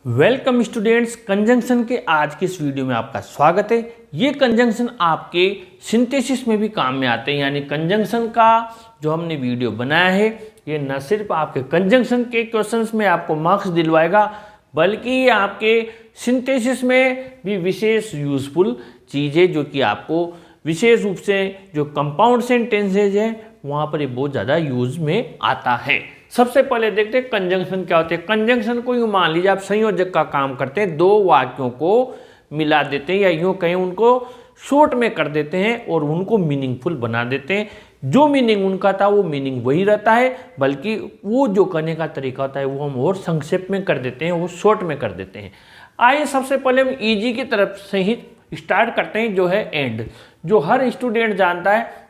Welcome students, conjunction के आज की इस वीडियो में आपका स्वागत है। ये कंजंक्शन आपके सिंथेसिस में भी काम में आते हैं, यानी कंजंक्शन का जो हमने वीडियो बनाया है ये न सिर्फ आपके कंजंक्शन के क्वेश्चंस में आपको मार्क्स दिलवाएगा, बल्कि ये आपके सिंथेसिस में भी विशेष यूजफुल चीज़ें जो कि आपको विशेष रूप से जो कंपाउंड सेंटेंसेज हैं वहाँ पर ये बहुत ज़्यादा यूज में आता है। सबसे पहले देखते हैं कंजंक्शन क्या होते हैं। कंजंक्शन को यूँ मान लीजिए आप संयोजक का काम करते हैं, दो वाक्यों को मिला देते हैं या यूँ कहें उनको शॉर्ट में कर देते हैं और उनको मीनिंगफुल बना देते हैं। जो मीनिंग उनका था वो मीनिंग वही रहता है, बल्कि वो जो करने का तरीका होता है वो हम और संक्षेप में कर देते हैं, वो शॉर्ट में कर देते हैं। आइए सबसे पहले हम ईजी की तरफ से ही स्टार्ट करते हैं, जो है एंड। जो हर स्टूडेंट जानता है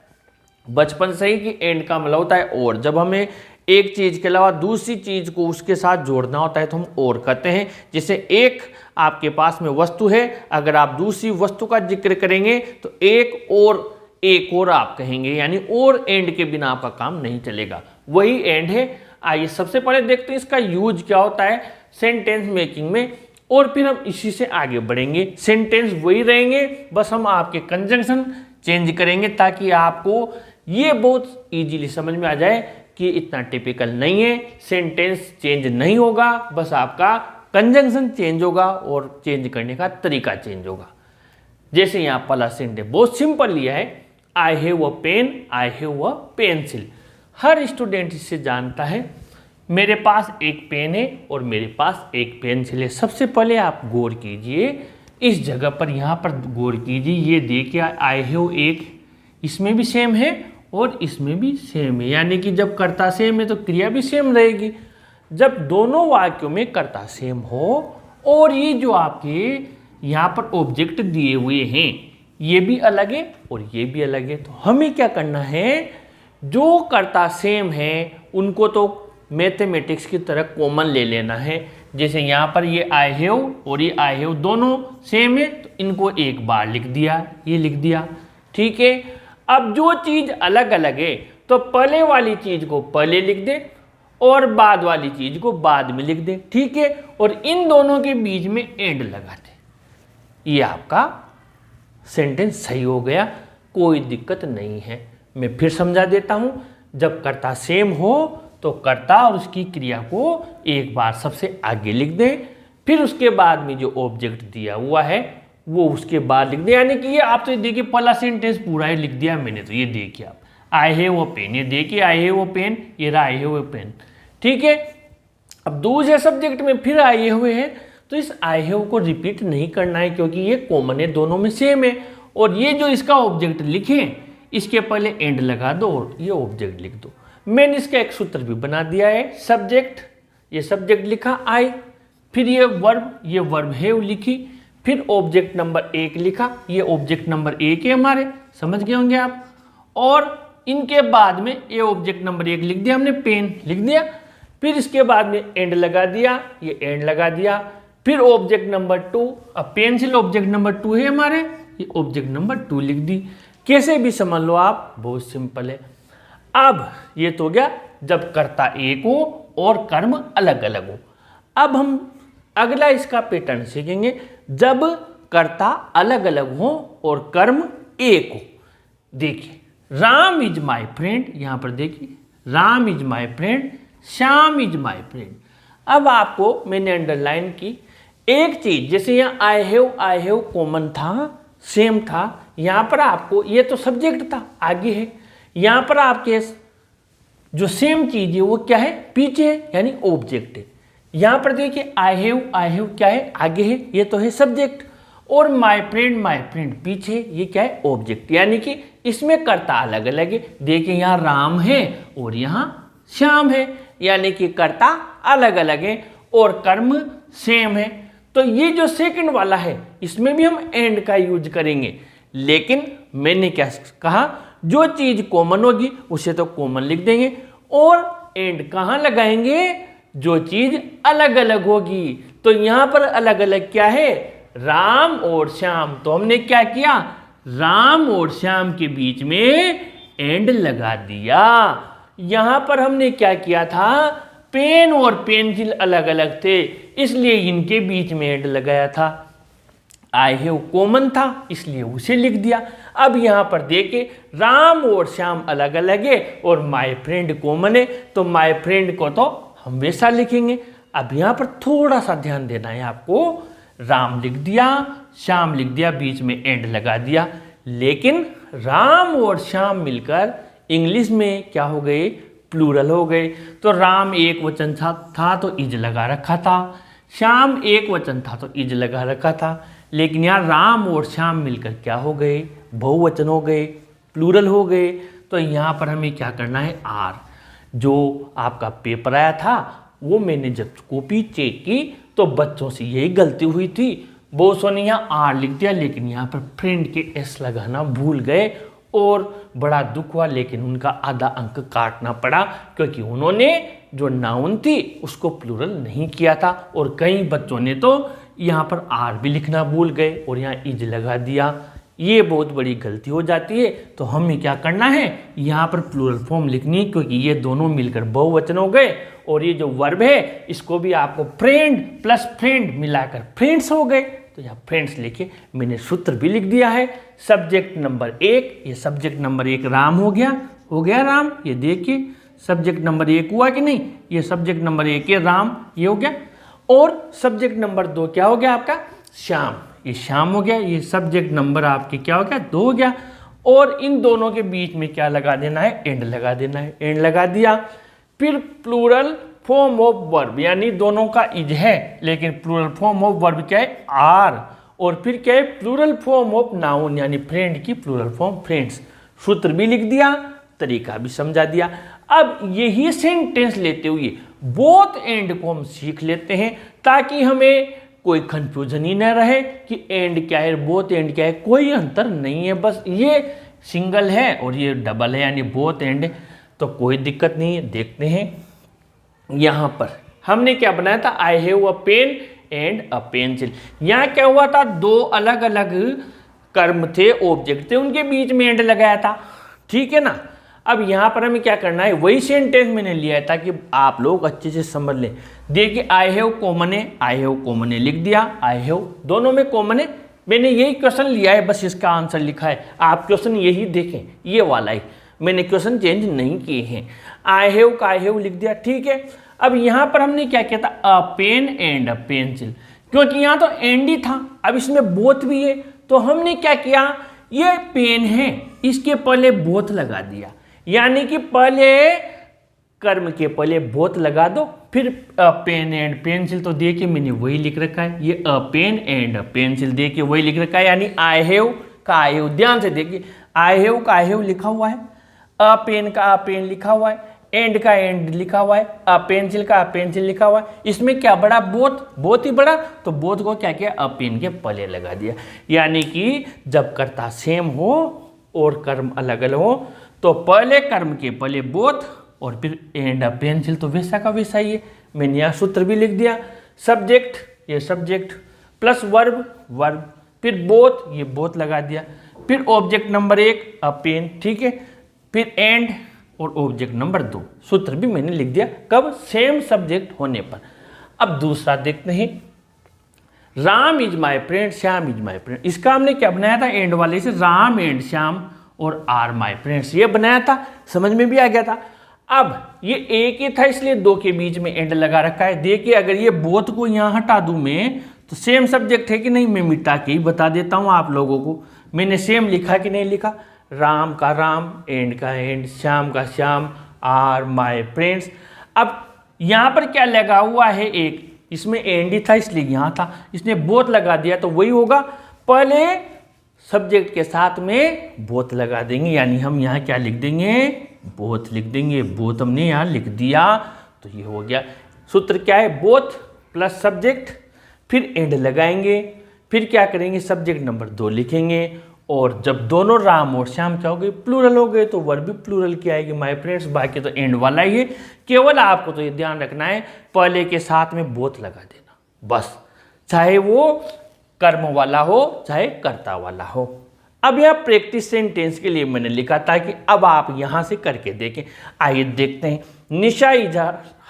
बचपन से ही कि एंड का मतलब होता है और। जब हमें एक चीज़ के अलावा दूसरी चीज़ को उसके साथ जोड़ना होता है तो हम और कहते हैं। जैसे एक आपके पास में वस्तु है, अगर आप दूसरी वस्तु का जिक्र करेंगे तो एक और आप कहेंगे, यानी और एंड के बिना आपका काम नहीं चलेगा, वही एंड है। आइए सबसे पहले देखते हैं इसका यूज क्या होता है सेंटेंस मेकिंग में, और फिर हम इसी से आगे बढ़ेंगे। सेंटेंस वही रहेंगे, बस हम आपके कंजंक्शन चेंज करेंगे ताकि आपको ये बहुत इजीली समझ में आ जाए कि इतना टिपिकल नहीं है। सेंटेंस चेंज नहीं होगा, बस आपका कंजंक्शन चेंज होगा और चेंज करने का तरीका चेंज होगा। जैसे यहाँ पहला सेंटेंस बहुत सिंपल लिया है, I have a pen, I have a pencil. हर स्टूडेंट इससे जानता है मेरे पास एक पेन है और मेरे पास एक पेंसिल है। सबसे पहले आप गौर कीजिए इस जगह पर, यहाँ पर गौर कीजिए, ये देखिए आई हैव एक इसमें भी सेम है और इसमें भी सेम है, यानी कि जब कर्ता सेम है तो क्रिया भी सेम रहेगी। जब दोनों वाक्यों में कर्ता सेम हो और ये जो आपके यहाँ पर ऑब्जेक्ट दिए हुए हैं ये भी अलग है और ये भी अलग है, तो हमें क्या करना है, जो कर्ता सेम है उनको तो मैथमेटिक्स की तरह कॉमन ले लेना है। जैसे यहाँ पर ये आई हैव और ये आई हैव दोनों सेम है तो इनको एक बार लिख दिया, ये लिख दिया, ठीक है। अब जो चीज़ अलग अलग है तो पहले वाली चीज़ को पहले लिख दे और बाद वाली चीज़ को बाद में लिख दे, ठीक है। और इन दोनों के बीच में एंड लगा दे, ये आपका सेंटेंस सही हो गया, कोई दिक्कत नहीं है। मैं फिर समझा देता हूँ, जब कर्ता सेम हो तो कर्ता और उसकी क्रिया को एक बार सबसे आगे लिख दें, फिर उसके बाद में जो ऑब्जेक्ट दिया हुआ है वो उसके बाद लिख दें। यानी कि ये आप तो देखिए पहला सेंटेंस पूरा ही लिख दिया मैंने, तो ये देखिए आप आई हैव अ पेन, ये देखिए आई हैव अ पेन, ये रहा आई हैव अ पेन, ठीक है। अब दूसरे सब्जेक्ट में फिर आए हुए हैं तो इस आई हैव को रिपीट नहीं करना है क्योंकि ये कॉमन है, दोनों में सेम है। और ये जो इसका ऑब्जेक्ट लिखे इसके पहले एंड लगा दो और ये ऑब्जेक्ट लिख दो। मैंने इसका एक सूत्र भी बना दिया है, सब्जेक्ट, ये सब्जेक्ट लिखा आई, फिर ये वर्ब हैव लिखी, फिर ऑब्जेक्ट नंबर एक लिखा, ये ऑब्जेक्ट नंबर एक है हमारे, समझ गए होंगे आप। और इनके बाद में ये ऑब्जेक्ट नंबर एक लिख दिया हमने, पेन लिख दिया, फिर इसके बाद में एंड लगा दिया, ये एंड लगा दिया, फिर ऑब्जेक्ट नंबर टू, अब पेंसिल ऑब्जेक्ट नंबर टू है हमारे, ये ऑब्जेक्ट नंबर टू लिख दी। कैसे भी समझ लो आप, बहुत सिंपल है। अब ये तो हो गया जब कर्ता एक हो और कर्म अलग अलग हो। अब हम अगला इसका पैटर्न सीखेंगे, जब कर्ता अलग अलग हो और कर्म एक हो। देखिए राम इज माय फ्रेंड, यहां पर देखिए Ram is my friend, Shyam is my friend. अब आपको मैंने अंडरलाइन की एक चीज, जैसे यहाँ आई हैव कॉमन था, सेम था, यहां पर आपको ये तो सब्जेक्ट था आगे है, यहां पर आपके जो सेम चीज है वो क्या है, पीछे है, यानी ऑब्जेक्ट है। यहां पर देखिए आई हैव क्या है, आगे है, ये तो है सब्जेक्ट, और माय फ्रेंड पीछे, ये क्या है, ऑब्जेक्ट। यानी कि इसमें कर्ता अलग अलग है। देखिए यहाँ राम है और यहाँ श्याम है, यानी कि कर्ता अलग अलग है और कर्म सेम है। तो ये जो सेकंड वाला है इसमें भी हम एंड का यूज करेंगे, लेकिन मैंने क्या कहा, जो चीज कॉमन होगी उसे तो कॉमन लिख देंगे और एंड कहाँ लगाएंगे, जो चीज अलग अलग होगी। तो यहां पर अलग अलग क्या है, राम और श्याम, तो हमने क्या किया, राम और श्याम के बीच में एंड लगा दिया। यहां पर हमने क्या किया था, पेन और पेंसिल अलग अलग थे, इसलिए इनके बीच में एंड लगाया था। आई हैव कॉमन था, इसलिए उसे लिख दिया। अब यहाँ पर देखे राम और श्याम अलग अलग है और माय फ्रेंड कॉमन है, तो माय फ्रेंड को तो हम वैसा लिखेंगे। अब यहाँ पर थोड़ा सा ध्यान देना है आपको, राम लिख दिया, श्याम लिख दिया, बीच में एंड लगा दिया, लेकिन राम और श्याम मिलकर इंग्लिश में क्या हो गए, प्लूरल हो गए। तो राम एक वचन था तो इज लगा रखा था, श्याम एक वचन था तो इज लगा रखा था, लेकिन यहाँ राम और श्याम मिलकर क्या हो गए, बहुवचन हो गए, प्लूरल हो गए। तो यहाँ पर हमें क्या करना है, आर। जो आपका पेपर आया था वो मैंने जब कॉपी चेक की तो बच्चों से यही गलती हुई थी, बहुत सौ ने यहाँ आर लिख दिया, लेकिन यहाँ पर फ्रेंड के एस लगाना भूल गए और बड़ा दुख हुआ, लेकिन उनका आधा अंक काटना पड़ा क्योंकि उन्होंने जो नाउन थी उसको प्लूरल नहीं किया था। और कई बच्चों ने तो यहाँ पर आर भी लिखना भूल गए और यहाँ इज लगा दिया, ये बहुत बड़ी गलती हो जाती है। तो हमें क्या करना है, यहाँ पर प्लूरल फॉर्म लिखनी, क्योंकि ये दोनों मिलकर बहुवचन हो गए और ये जो वर्ब है इसको भी आपको फ्रेंड प्लस फ्रेंड मिलाकर फ्रेंड्स हो गए। तो यहाँ फ्रेंड्स लिखे, मैंने सूत्र भी लिख दिया है। सब्जेक्ट नंबर 1, ये सब्जेक्ट नंबर 1 राम हो गया राम, ये देखिए सब्जेक्ट नंबर 1 हुआ कि नहीं, ये सब्जेक्ट नंबर 1 है राम, ये हो गया। और सब्जेक्ट नंबर 2 क्या हो गया आपका, श्याम, ये श्याम हो गया। ये सब्जेक्ट नंबर आपके क्या हो गया, 2 हो गया। और इन दोनों के बीच में क्या लगा देना है, एंड लगा देना है, एंड लगा दिया। फिर प्लूरल फॉर्म ऑफ वर्ब, यानी दोनों का इज है लेकिन प्लूरल फॉर्म ऑफ वर्ब क्या है, आर। और फिर क्या है, प्लूरल फॉर्म ऑफ नाउन यानी फ्रेंड की प्लूरल फॉर्म फ्रेंड्स। सूत्र भी लिख दिया, तरीका भी समझा दिया। अब यही सेंटेंस लेते हुए बोथ एंड को हम सीख लेते हैं ताकि हमें कोई कंफ्यूजन ही न रहे कि एंड क्या है, बोथ एंड क्या है, कोई अंतर नहीं है, बस ये सिंगल है और ये डबल है यानी बोथ एंड, तो कोई दिक्कत नहीं है। देखते हैं यहाँ पर हमने क्या बनाया था, I have a pen and a pencil. यहाँ क्या हुआ था, 2 अलग अलग कर्म थे, ऑब्जेक्ट थे, उनके बीच में एंड लगाया था, ठीक है ना। अब यहाँ पर हमें क्या करना है, वही सेंटेंस मैंने लिया है ताकि आप लोग अच्छे से समझ लें। देखिए आई हैव कॉमन है, आई हैव कॉमन है लिख दिया, आई हैव दोनों में कॉमन है, मैंने यही क्वेश्चन लिया है, बस इसका आंसर लिखा है। आप क्वेश्चन यही देखें, ये वाला ही, मैंने क्वेश्चन चेंज नहीं किए हैं। आई हैव का आई हैव लिख दिया, ठीक है। अब यहाँ पर हमने क्या किया था, अ पेन एंड अ पेंसिल, क्योंकि यहाँ तो एंड ही था, अब इसमें बोथ भी है, तो हमने क्या किया, ये पेन है इसके पहले बोथ लगा दिया, यानी कि पहले कर्म के पहले बोथ लगा दो, फिर अ पेन एंड पेंसिल। तो देखिए मैंने वही लिख रखा है, ये अ पेन एंड अ पेंसिल, देखिए वही लिख रखा है, यानी आई हैव का आई हैव, ध्यान से देखिए आई हैव का आई हैव लिखा हुआ है, अ पेन का अ पेन लिखा हुआ है, एंड का एंड लिखा हुआ है, अ पेंसिल का अ पेंसिल लिखा हुआ है। इसमें क्या बड़ा, बोथ ही बड़ा, तो बोथ को क्या किया, अ पेन के पहले लगा दिया। यानी कि जब कर्ता सेम हो और कर्म अलग अलग हो तो पहले कर्म के पहले बोथ और फिर एंड अ पेंसिल, तो वैसा का वैसा ही है। मैंने यहाँ सूत्र भी लिख दिया, सब्जेक्ट, ये सब्जेक्ट प्लस वर्ब, फिर बोथ, ये बोथ लगा दिया, फिर ऑब्जेक्ट नंबर 1 अ पेन, ठीक है, फिर एंड और ऑब्जेक्ट नंबर 2, सूत्र भी मैंने लिख दिया, कब, सेम सब्जेक्ट होने पर। अब दूसरा देखते हैं, Ram is my friend, Shyam is my friend. इसका हमने क्या बनाया था, एंड वाले से, राम एंड श्याम और आर माई फ्रेंड्स, ये बनाया था, समझ में भी आ गया था। अब ये एक ही था इसलिए 2 के बीच में एंड लगा रखा है। देखिए अगर ये बोथ को यहाँ हटा दूं मैं तो सेम सब्जेक्ट है कि नहीं, मैं मिटा के ही बता देता हूँ आप लोगों को, मैंने सेम लिखा कि नहीं लिखा, राम का राम, एंड का एंड, श्याम का श्याम, आर माई फ्रेंड्स। अब यहाँ पर क्या लगा हुआ है, एक इसमें एंड ही था इसलिए यहाँ था, इसने बोथ लगा दिया तो वही होगा, पहले सब्जेक्ट के साथ में बोथ लगा देंगे, यानी हम यहाँ क्या लिख देंगे, बोथ लिख देंगे, बोथ हमने यहाँ लिख दिया, तो ये हो गया। सूत्र क्या है, बोथ प्लस सब्जेक्ट, फिर एंड लगाएंगे, फिर क्या करेंगे, सब्जेक्ट नंबर 2 लिखेंगे, और जब दोनों राम और श्याम क्या हो गए, प्लूरल हो गए, तो वर्ब भी प्लूरल की आएगी माय फ्रेंड्स, बाकी तो एंड वाला ही है। केवल आपको तो ये ध्यान रखना है पहले के साथ में बोथ लगा देना, बस, चाहे वो कर्म वाला हो चाहे कर्ता वाला हो। अब यह प्रैक्टिस सेंटेंस के लिए मैंने लिखा था कि अब आप यहाँ से करके देखें। आइए देखते हैं। Nisha is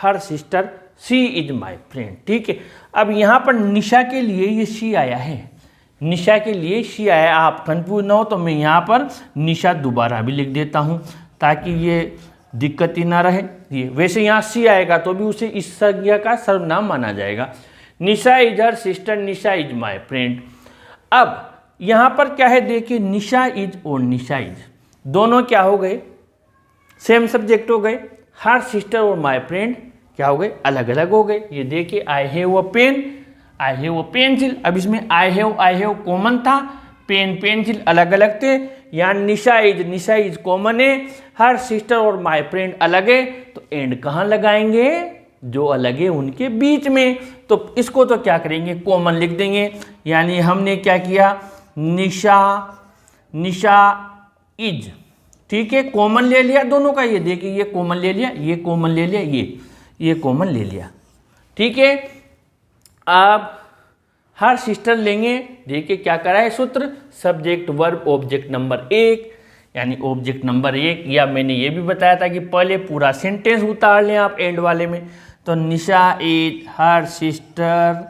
her sister, she is my friend. ठीक है, अब यहाँ पर निशा के लिए ये शी आया है, निशा के लिए शी आया। आप कंफ्यूज ना हो तो मैं यहाँ पर निशा दोबारा भी लिख देता हूँ ताकि ये दिक्कत ही ना रहे। ये वैसे यहाँ सी आएगा तो भी उसे इस संज्ञा का सर्वनाम माना जाएगा। Nisha is her sister, Nisha is my friend. अब यहाँ पर क्या है देखिए, निशा इज और निशा इज दोनों क्या हो गए, सेम सब्जेक्ट हो गए। हर सिस्टर और माई फ्रेंड क्या हो गए, अलग अलग हो गए। ये देखिए, I have a pen, I have a pencil. अब इसमें आई हैव कॉमन था, पेन पेंसिल अलग अलग थे। यहाँ निशा इज कॉमन है, हर सिस्टर और माई फ्रेंड अलग है। तो एंड कहाँ लगाएंगे, जो अलग है उनके बीच में। तो इसको तो क्या करेंगे, कॉमन लिख देंगे। यानी हमने क्या किया, निशा इज, ठीक है, कॉमन ले लिया दोनों का। ये देखिए, ये कॉमन ले लिया, ये कॉमन ले लिया, ये कॉमन ले लिया। ठीक है, अब हर सिस्टर लेंगे। देखिए क्या करा है सूत्र, सब्जेक्ट वर्ब ऑब्जेक्ट नंबर 1, यानी ऑब्जेक्ट नंबर 1। या मैंने ये भी बताया था कि पहले पूरा सेंटेंस उतार लें आप एंड वाले में। तो Nisha is her sister,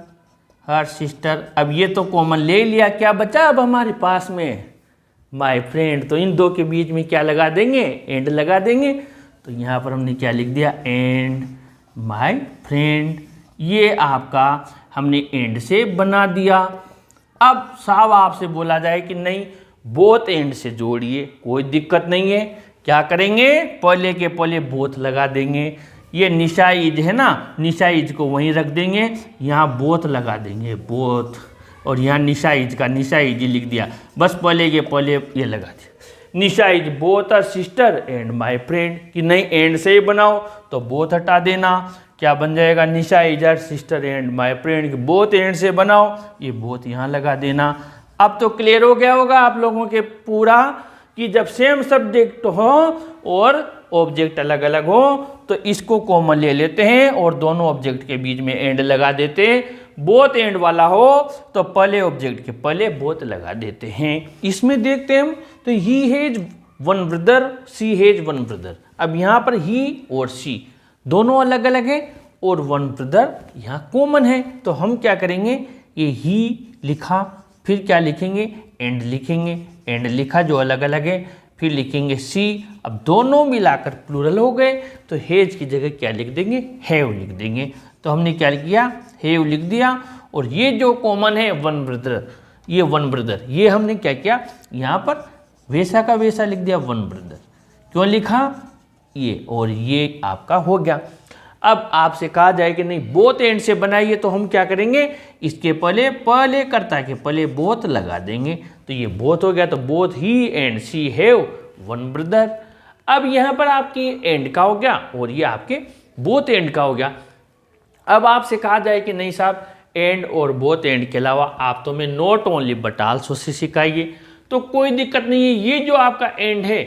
her sister. अब ये तो कॉमन ले लिया, क्या बचा अब हमारे पास में, माय फ्रेंड। तो इन दो के बीच में क्या लगा देंगे, एंड लगा देंगे। तो यहाँ पर हमने क्या लिख दिया, एंड माय फ्रेंड। ये आपका हमने एंड से बना दिया। अब साहब आपसे बोला जाए कि नहीं बोथ एंड से जोड़िए, कोई दिक्कत नहीं है। क्या करेंगे, पहले के पहले बोथ लगा देंगे। ये निशा इज है ना, निशा इज को वहीं रख देंगे, यहाँ बोथ लगा देंगे, बोथ। और यहाँ निशा इज का निशा इज लिख दिया, बस पहले के पहले ये लगा दिया। Nisha is both our sister and my friend. कि नहीं एंड से ही बनाओ तो बोथ हटा देना, क्या बन जाएगा, Nisha is our sister and my friend. Both and से बनाओ, ये बोथ यहाँ लगा देना। अब तो क्लियर हो गया होगा आप लोगों के पूरा कि जब सेम सब्जेक्ट हो और ऑब्जेक्ट अलग अलग हो तो इसको कॉमन ले लेते हैं और दोनों ऑब्जेक्ट के बीच में एंड लगा देते हैं। बोथ एंड वाला हो तो पहले ऑब्जेक्ट के पहले बोथ लगा देते हैं। इसमें देखते हैं हम, तो he has one brother, she has one brother. अब यहाँ पर ही और सी दोनों अलग अलग है और वन ब्रदर यहाँ कॉमन है। तो हम क्या करेंगे, ये ही लिखा, फिर क्या लिखेंगे, एंड लिखेंगे। एंड लिखा जो अलग अलग है, फिर लिखेंगे सी। अब दोनों मिलाकर प्लूरल हो गए तो हेज की जगह क्या लिख देंगे, हैव लिख देंगे। तो हमने क्या किया, हैव लिख दिया। और ये जो कॉमन है वन ब्रदर, ये वन ब्रदर, ये हमने क्या किया, यहाँ पर वैसा का वैसा लिख दिया, वन ब्रदर। क्यों लिखा, ये और ये आपका हो गया। अब आपसे कहा जाए कि नहीं बोथ एंड से बनाइए, तो हम क्या करेंगे, इसके पहले कर्ता के पहले बोथ लगा देंगे। तो ये बोथ हो गया, तो both he and she have one brother. अब यहाँ पर आपकी एंड का हो गया और ये आपके बोथ एंड का हो गया। अब आपसे कहा जाए कि नहीं साहब एंड और बोथ एंड के अलावा आप तो मैं not only but also say सिखाइए, तो कोई दिक्कत नहीं है। ये जो आपका एंड है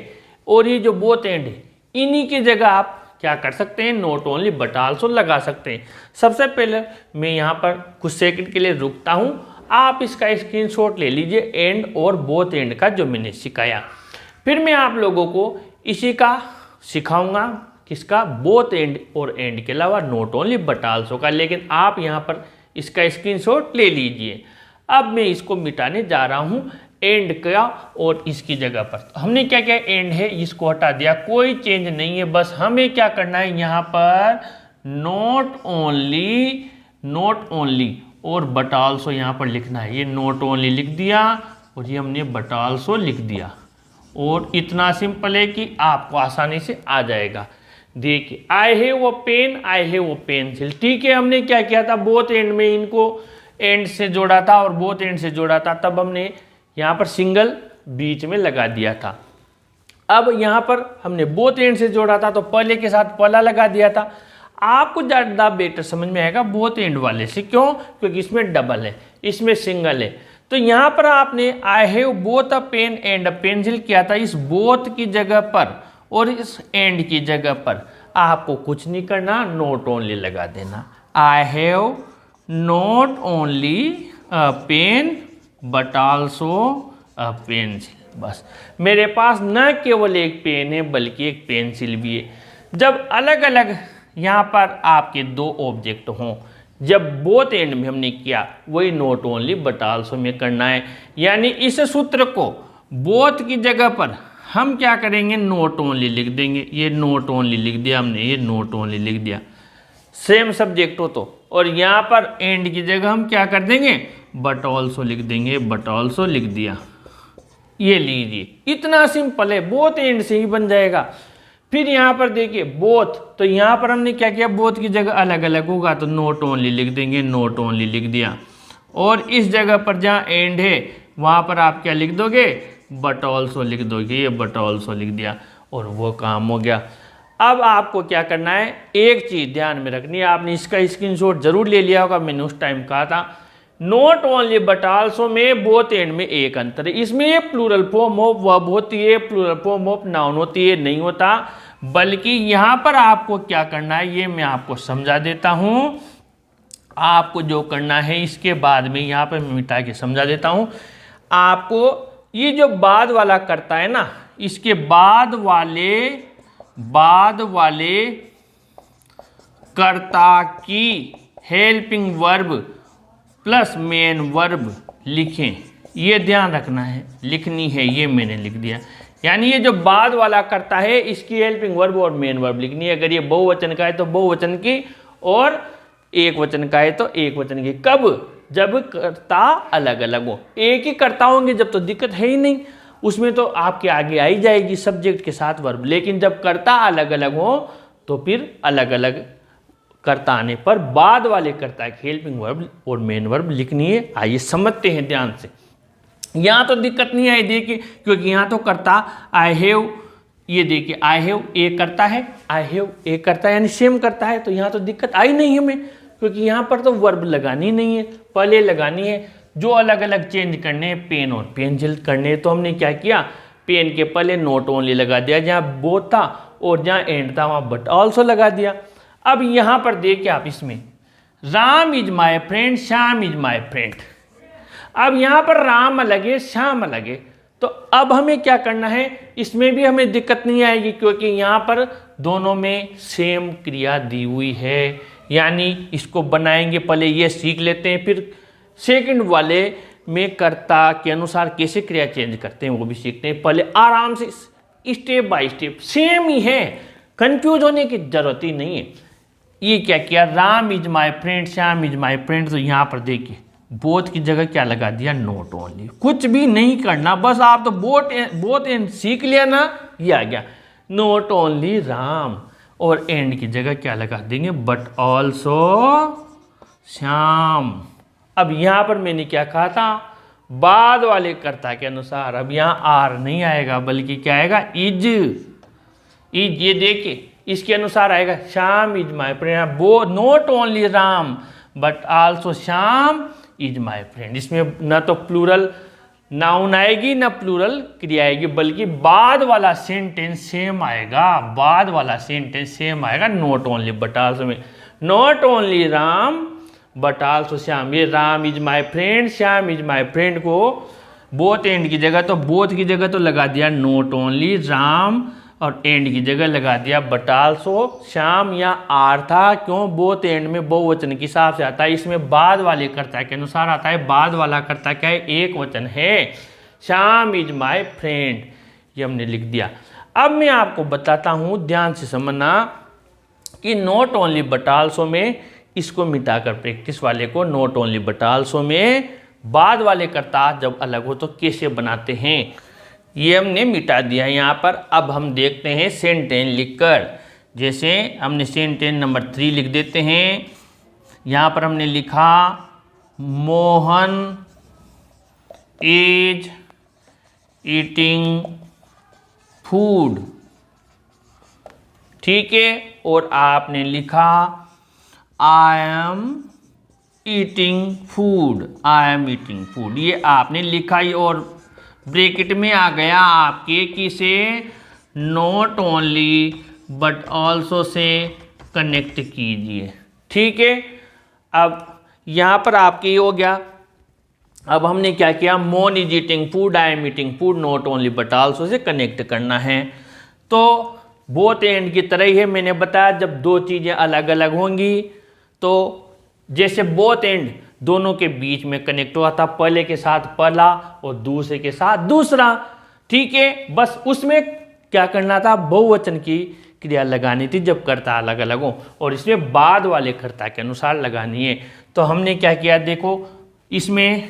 और ये जो बोथ एंड है, इन्हीं की जगह आप क्या कर सकते हैं, नॉट ओनली बट आल्सो लगा सकते हैं। सबसे पहले मैं यहाँ पर कुछ सेकंड के लिए रुकता हूँ, आप इसका स्क्रीनशॉट ले लीजिए एंड और बोथ एंड का जो मैंने सिखाया। फिर मैं आप लोगों को इसी का सिखाऊंगा, किसका, बोथ एंड और एंड के अलावा नॉट ओनली बट आल्सो का। लेकिन आप यहाँ पर इसका स्क्रीनशॉट ले लीजिए। अब मैं इसको मिटाने जा रहा हूँ एंड का और इसकी जगह पर। तो हमने क्या किया, एंड है इसको हटा दिया, कोई चेंज नहीं है। बस हमें क्या करना है, यहाँ पर नॉट ओनली और बट आल्सो यहाँ पर लिखना है। ये नॉट ओनली लिख दिया और ये हमने बट आल्सो लिख दिया। और इतना सिंपल है कि आपको आसानी से आ जाएगा। देखिए I have a pen, I have a pencil. ठीक है, हमने क्या किया था, बोथ एंड में इनको एंड से जोड़ा था और बोथ एंड से जोड़ा था, तब हमने यहाँ पर सिंगल बीच में लगा दिया था। अब यहाँ पर हमने बोथ एंड से जोड़ा था तो पहले के साथ पहला लगा दिया था। आपको ज़्यादा बेटर समझ में आएगा बोथ एंड वाले से, क्यों, क्योंकि इसमें डबल है, इसमें सिंगल है। तो यहाँ पर आपने I have both a pen and a pencil किया था, इस बोथ की जगह पर और इस एंड की जगह पर आपको कुछ नहीं करना, नॉट ओनली लगा देना। I have not only a pen but also a pencil. बस मेरे पास न केवल एक पेन है बल्कि एक पेंसिल भी है। जब अलग अलग यहाँ पर आपके दो ऑब्जेक्ट हों, जब बोथ एंड में हमने किया, वही नॉट ओनली बट आल्सो में करना है। यानी इस सूत्र को बोथ की जगह पर हम क्या करेंगे, नॉट ओनली लिख देंगे। ये नॉट ओनली लिख दिया हमने, ये नॉट ओनली लिख दिया, सेम सब्जेक्ट हो तो। और यहाँ पर एंड की जगह हम क्या कर देंगे, बट ऑल्सो लिख देंगे, बट ऑल्सो लिख दिया। ये लीजिए, इतना सिंपल है, बोथ एंड से ही बन जाएगा। फिर यहाँ पर देखिए बोथ, तो यहाँ पर हमने क्या किया, बोथ की जगह अलग अलग होगा तो नॉट ओनली लिख देंगे, नॉट ओनली लिख दिया। और इस जगह पर जहाँ एंड है वहाँ पर आप क्या लिख दोगे, बट ऑल्सो लिख दोगे, ये बट ऑल्सो लिख दिया और वो काम हो गया। अब आपको क्या करना है, एक चीज़ ध्यान में रखनी है, आपने इसका स्क्रीनशॉट जरूर ले लिया होगा, मैंने उस टाइम कहा था नॉट ओनली बट आल्सो में बोथ एंड में एक अंतर है। इसमें ये प्लूरल फॉर्म ऑफ वर्ब होती है, प्लूरल फॉर्म ऑफ नाउन होती है, नहीं होता। बल्कि यहाँ पर आपको क्या करना है, ये मैं आपको समझा देता हूँ। आपको जो करना है इसके बाद में यहाँ पर मैं मिटा के समझा देता हूँ आपको। ये जो बाद वाला करता है ना, इसके बाद वाले कर्ता की helping verb plus main verb लिखें, ये ध्यान रखना है, लिखनी है, ये मैंने लिख दिया। यानी ये जो बाद वाला करता है इसकी हेल्पिंग वर्ब और मेन वर्ब लिखनी है। अगर ये बहुवचन का है तो बहुवचन की, और एक वचन का है तो एक वचन की। कब, जब कर्ता अलग अलग हो। एक ही कर्ता होंगे जब तो दिक्कत है ही नहीं, उसमें तो आपके आगे आई जाएगी सब्जेक्ट के साथ वर्ब। लेकिन जब कर्ता अलग अलग हो तो फिर अलग अलग कर्ता आने पर बाद वाले कर्ता की हेल्पिंग वर्ब और मेन वर्ब लिखनी है। आइए समझते हैं ध्यान से। यहाँ तो दिक्कत नहीं आई, देखिए, क्योंकि यहाँ तो कर्ता आई हैव, ये देखिए आई हैव एक करता है, आई हैव एक करता है, यानी सेम करता है, तो यहाँ तो दिक्कत आई नहीं हमें, क्योंकि यहाँ पर तो वर्ब लगानी नहीं है, पहले लगानी है। जो अलग अलग चेंज करने हैं, पेन और पेंसिल करने, तो हमने क्या किया, पेन के पहले नॉट ओनली लगा दिया, जहाँ बोथ था और जहाँ एंड था वहाँ बट ऑल्सो लगा दिया। अब यहाँ पर देखिए आप, इसमें Ram is my friend, Shyam is my friend. अब यहाँ पर राम अलग है, श्याम अलग है, तो अब हमें क्या करना है, इसमें भी हमें दिक्कत नहीं आएगी, क्योंकि यहाँ पर दोनों में सेम क्रिया दी हुई है। यानी इसको बनाएंगे, पहले ये सीख लेते हैं, फिर सेकंड वाले में कर्ता के अनुसार कैसे क्रिया चेंज करते हैं वो भी सीखते हैं। पहले आराम से स्टेप बाय स्टेप, सेम ही है, कंफ्यूज होने की जरूरत ही नहीं है। ये क्या किया, Ram is my friend, Shyam is my friend, तो यहाँ पर देखिए बोथ की जगह क्या लगा दिया, नॉट ओनली। कुछ भी नहीं करना, बस आप तो बोथ एंड सीख लिया ना, ये आ गया नॉट ओनली राम, और एंड की जगह क्या लगा देंगे, बट ऑल्सो श्याम। अब यहाँ पर मैंने क्या कहा था, बाद वाले कर्ता के अनुसार। अब यहाँ आर नहीं आएगा बल्कि क्या आएगा, इज। ये देखिए इसके अनुसार आएगा, श्याम इज माई फ्रेंड, वो not only Ram but also Shyam is my friend. इसमें न तो प्लूरल नाउन आएगी न प्लूरल क्रिया आएगी, बल्कि बाद वाला सेंटेंस सेम आएगा, बाद वाला सेंटेंस सेम आएगा, नॉट ओनली बट आल्सो में। Not only Ram but also Shyam, ये Ram is my friend, Shyam is my friend को बोथ एंड की जगह, तो बोथ की जगह तो लगा दिया नॉट ओनली राम, और एंड की जगह लगा दिया बट आल्सो श्याम। या आर था, क्यों, बोथ एंड में बहुवचन के हिसाब से आता है, इसमें बाद वाले कर्ता के अनुसार आता है। बाद वाला कर्ता क्या है, एक वचन है, श्याम इज माई फ्रेंड, ये हमने लिख दिया। अब मैं आपको बताता हूँ, ध्यान से समझना, कि नॉट ओनली बट आल्सो में इसको मिटाकर प्रैक्टिस वाले को, नॉट ओनली बट आल्सो में बाद वाले कर्ता जब अलग हो तो कैसे बनाते हैं, ये हमने मिटा दिया यहाँ पर। अब हम देखते हैं सेंटेंस लिखकर। जैसे हमने सेंटेंस नंबर 3 लिख देते हैं। यहाँ पर हमने लिखा मोहन इज ईटिंग फूड, ठीक है, और आपने लिखा I am eating food, I am eating food, ये आपने लिखा ही, और ब्रैकेट में आ गया आपके किसे, not only but also say connect कीजिए, ठीक है। अब यहाँ पर आपके ये हो गया, अब हमने क्या किया, मोन is eating food, I am eating food, not only but also say connect करना है। तो बोथ एंड की तरह ही है, मैंने बताया जब दो चीज़ें अलग अलग होंगी तो जैसे बोथ एंड दोनों के बीच में कनेक्ट हुआ था, पहले के साथ पहला और दूसरे के साथ दूसरा, ठीक है। बस उसमें क्या करना था, बहुवचन की क्रिया लगानी थी जब कर्ता अलग अलग हो, और इसमें बाद वाले कर्ता के अनुसार लगानी है। तो हमने क्या किया, देखो इसमें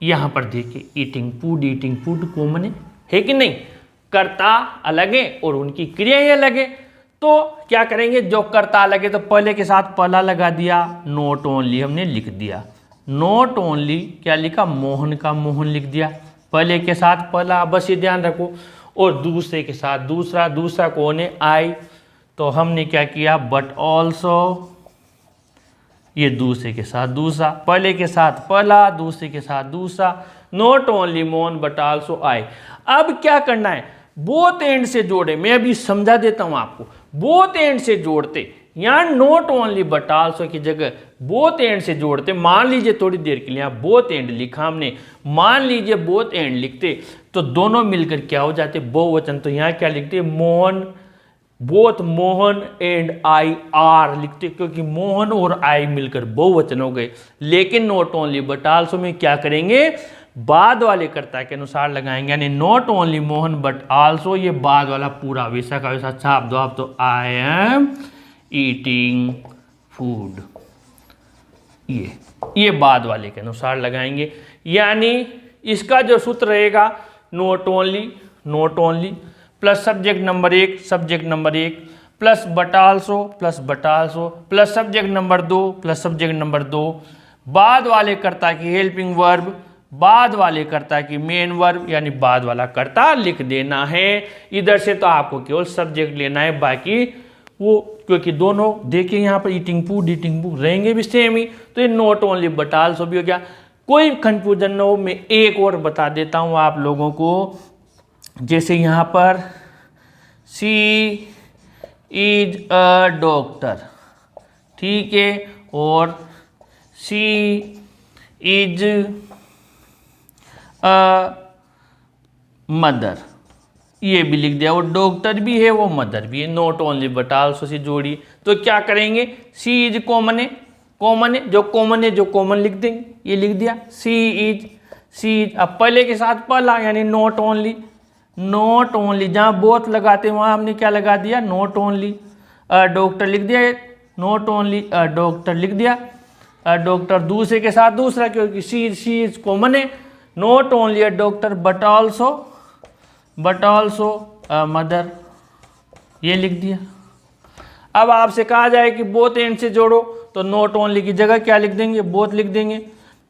यहाँ पर देखिए ईटिंग फूड कॉमन है कि नहीं, कर्ता अलग है और उनकी क्रियाएं अलग है। तो क्या करेंगे, जो कर्ता अलग है तो पहले के साथ पहला लगा दिया, नॉट ओनली हमने लिख दिया, नॉट ओनली क्या लिखा, मोहन का मोहन लिख दिया, पहले के साथ पहला, बस ये ध्यान रखो, और दूसरे के साथ दूसरा, दूसरा कौन है, आई, तो हमने क्या किया, बट ऑल्सो, ये दूसरे के साथ दूसरा, पहले के साथ पहला, दूसरे के साथ दूसरा, not only Mohan but also I. अब क्या करना है, बोथ एंड से जोड़े, मैं अभी समझा देता हूं आपको, बोथ एंड से जोड़ते, यहां नॉट ओनली बट ऑल्सो की जगह बोथ एंड से जोड़ते। मान लीजिए थोड़ी देर के लिए बोथ एंड लिखा हमने, मान लीजिए बोथ एंड लिखते तो दोनों मिलकर क्या हो जाते, बहुवचन। तो यहां क्या लिखते, Mohan, both Mohan and I R लिखते, क्योंकि मोहन और आई मिलकर बहुवचन हो गए। लेकिन नॉट ओनली बट ऑल्सो में क्या करेंगे, बाद वाले कर्ता के अनुसार लगाएंगे, यानी not only Mohan but also, ये बाद वाला पूरा वैसा का वैसा छाप दो आप, तो आई एम ईटिंग फूड, ये बाद वाले के अनुसार लगाएंगे। यानी इसका जो सूत्र रहेगा, not only plus subject number एक plus but also plus subject number 2 plus subject number 2, बाद वाले कर्ता की हेल्पिंग वर्ब, बाद वाले कर्ता की मेन वर्ब, यानी बाद वाला कर्ता लिख देना है। इधर से तो आपको केवल सब्जेक्ट लेना है, बाकी वो क्योंकि दोनों देखिए यहाँ पर ईटिंग फूड रहेंगे भी सेम ही, तो ये नॉट ओनली बट ऑल्सो भी हो गया। कोई कंफ्यूजन न हो, मैं एक और बता देता हूँ आप लोगों को, जैसे यहाँ पर सी इज अ डॉक्टर, ठीक है, और सी इज अ मदर, ये भी लिख दिया, वो डॉक्टर भी है वो मदर भी है, not only but also say जोड़ी। तो क्या करेंगे, सी इज कॉमन है, जो कॉमन लिख देंगे, ये लिख दिया, सी इज, अब पहले के साथ पहला, यानी नॉट ओनली, जहाँ बोथ लगाते हैं वहाँ हमने क्या लगा दिया, नॉट ओनली, डॉक्टर लिख दिया, नॉट ओनली डॉक्टर लिख दिया, डॉक्टर दूसरे के साथ दूसरा, क्योंकि सी इज कॉमन है, not only a doctor but also mother, ये लिख दिया। अब आपसे कहा जाए कि बोथ एंड से जोड़ो, तो नॉट ओनली की जगह क्या लिख देंगे, बोथ लिख देंगे,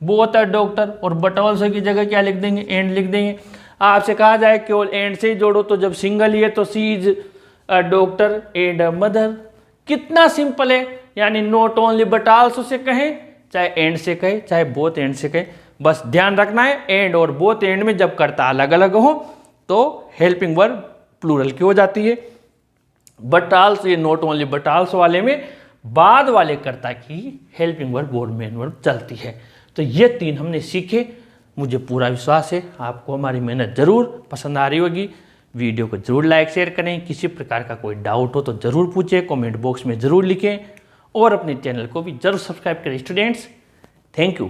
बोथ अ डॉक्टर, और बट ऑल्सो की जगह क्या लिख देंगे, एंड लिख देंगे। आपसे कहा जाए केवल एंड से ही जोड़ो, तो जब सिंगल ही है तो she is a doctor and a mother, कितना सिंपल है। यानी not only but also say कहें, चाहे एंड से कहे, चाहे बोथ एंड से कहे, बस ध्यान रखना है एंड और बोथ एंड में जब कर्ता अलग अलग हो तो हेल्पिंग वर्ब प्लूरल की हो जाती है। बट ऑल्सो, ये नॉट ओनली बट ऑल्सो वाले में बाद वाले कर्ता की हेल्पिंग वर्ब और मेन वर्ब चलती है। तो ये 3 हमने सीखे। मुझे पूरा विश्वास है आपको हमारी मेहनत जरूर पसंद आ रही होगी। वीडियो को जरूर लाइक शेयर करें, किसी प्रकार का कोई डाउट हो तो ज़रूर पूछें, कमेंट बॉक्स में ज़रूर लिखें, और अपने चैनल को भी जरूर सब्सक्राइब करें स्टूडेंट्स। Thank you.